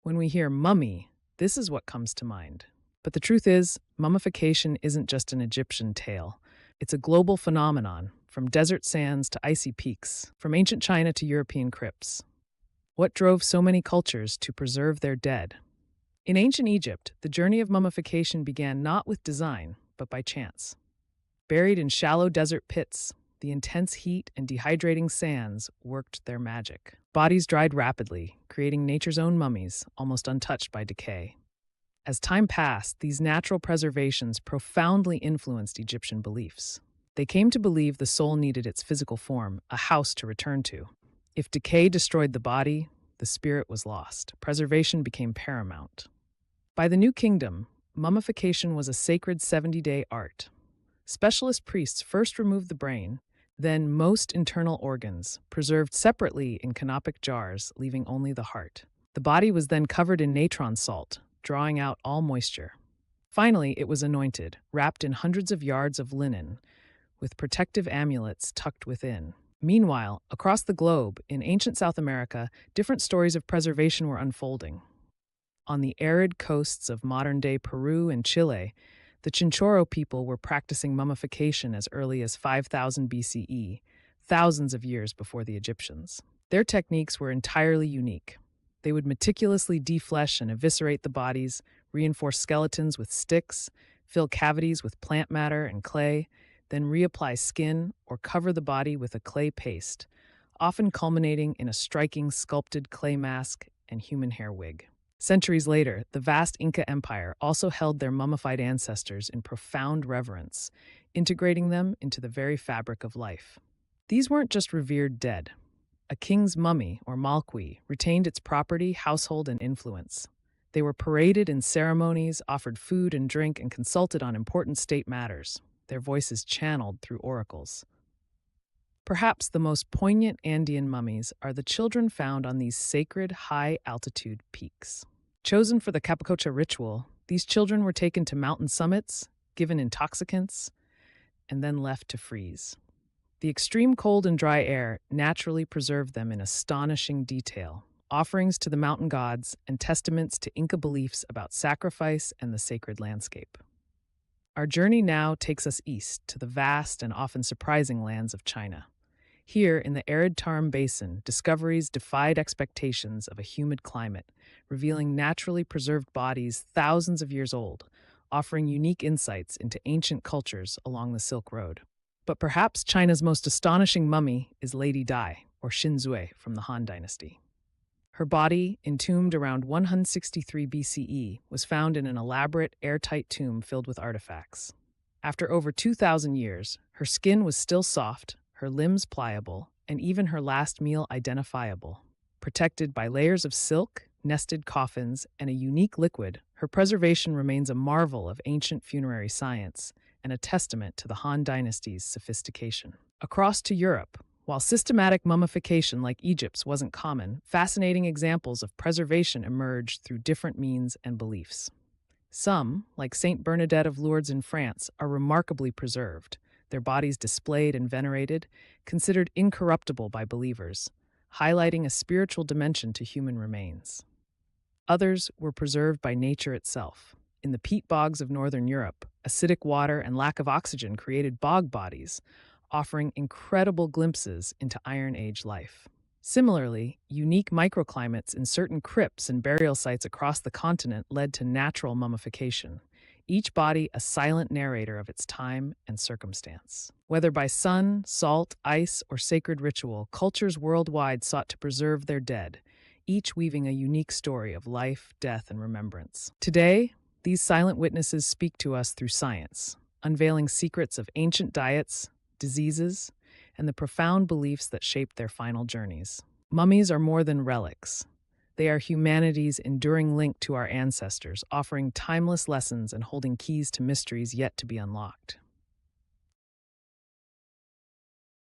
When we hear mummy, this is what comes to mind. But the truth is, mummification isn't just an Egyptian tale. It's a global phenomenon, from desert sands to icy peaks, from ancient China to European crypts. What drove so many cultures to preserve their dead? In ancient Egypt, the journey of mummification began not with design, but by chance. Buried in shallow desert pits, the intense heat and dehydrating sands worked their magic. Bodies dried rapidly, creating nature's own mummies, almost untouched by decay. As time passed, these natural preservations profoundly influenced Egyptian beliefs. They came to believe the soul needed its physical form, a house to return to. If decay destroyed the body, the spirit was lost. Preservation became paramount. By the New Kingdom, mummification was a sacred 70-day art. Specialist priests first removed the brain, then most internal organs, preserved separately in canopic jars, leaving only the heart. The body was then covered in natron salt, drawing out all moisture. Finally, it was anointed, wrapped in hundreds of yards of linen, with protective amulets tucked within. Meanwhile, across the globe, in ancient South America, different stories of preservation were unfolding. On the arid coasts of modern-day Peru and Chile, the Chinchorro people were practicing mummification as early as 5000 BCE, thousands of years before the Egyptians. Their techniques were entirely unique. They would meticulously deflesh and eviscerate the bodies, reinforce skeletons with sticks, fill cavities with plant matter and clay, then reapply skin or cover the body with a clay paste, often culminating in a striking sculpted clay mask and human hair wig. Centuries later, the vast Inca Empire also held their mummified ancestors in profound reverence, integrating them into the very fabric of life. These weren't just revered dead. A king's mummy, or malqui, retained its property, household, and influence. They were paraded in ceremonies, offered food and drink, and consulted on important state matters, their voices channeled through oracles. Perhaps the most poignant Andean mummies are the children found on these sacred high-altitude peaks. Chosen for the Capacocha ritual, these children were taken to mountain summits, given intoxicants, and then left to freeze. The extreme cold and dry air naturally preserved them in astonishing detail, offerings to the mountain gods and testaments to Inca beliefs about sacrifice and the sacred landscape. Our journey now takes us east to the vast and often surprising lands of China. Here, in the arid Tarim Basin, discoveries defied expectations of a humid climate, revealing naturally preserved bodies thousands of years old, offering unique insights into ancient cultures along the Silk Road. But perhaps China's most astonishing mummy is Lady Dai, or Xinzui, from the Han Dynasty. Her body, entombed around 163 BCE, was found in an elaborate, airtight tomb filled with artifacts. After over 2,000 years, her skin was still soft, her limbs pliable, and even her last meal identifiable. Protected by layers of silk, nested coffins, and a unique liquid, her preservation remains a marvel of ancient funerary science and a testament to the Han Dynasty's sophistication. Across to Europe, while systematic mummification like Egypt's wasn't common, fascinating examples of preservation emerged through different means and beliefs. Some, like Saint Bernadette of Lourdes in France, are remarkably preserved, their bodies displayed and venerated, considered incorruptible by believers, highlighting a spiritual dimension to human remains. Others were preserved by nature itself. In the peat bogs of northern Europe, acidic water and lack of oxygen created bog bodies, offering incredible glimpses into Iron Age life. Similarly, unique microclimates in certain crypts and burial sites across the continent led to natural mummification, each body a silent narrator of its time and circumstance. Whether by sun, salt, ice, or sacred ritual, cultures worldwide sought to preserve their dead, each weaving a unique story of life, death, and remembrance. Today, these silent witnesses speak to us through science, unveiling secrets of ancient diets, diseases, and the profound beliefs that shaped their final journeys. Mummies are more than relics. They are humanity's enduring link to our ancestors, offering timeless lessons and holding keys to mysteries yet to be unlocked.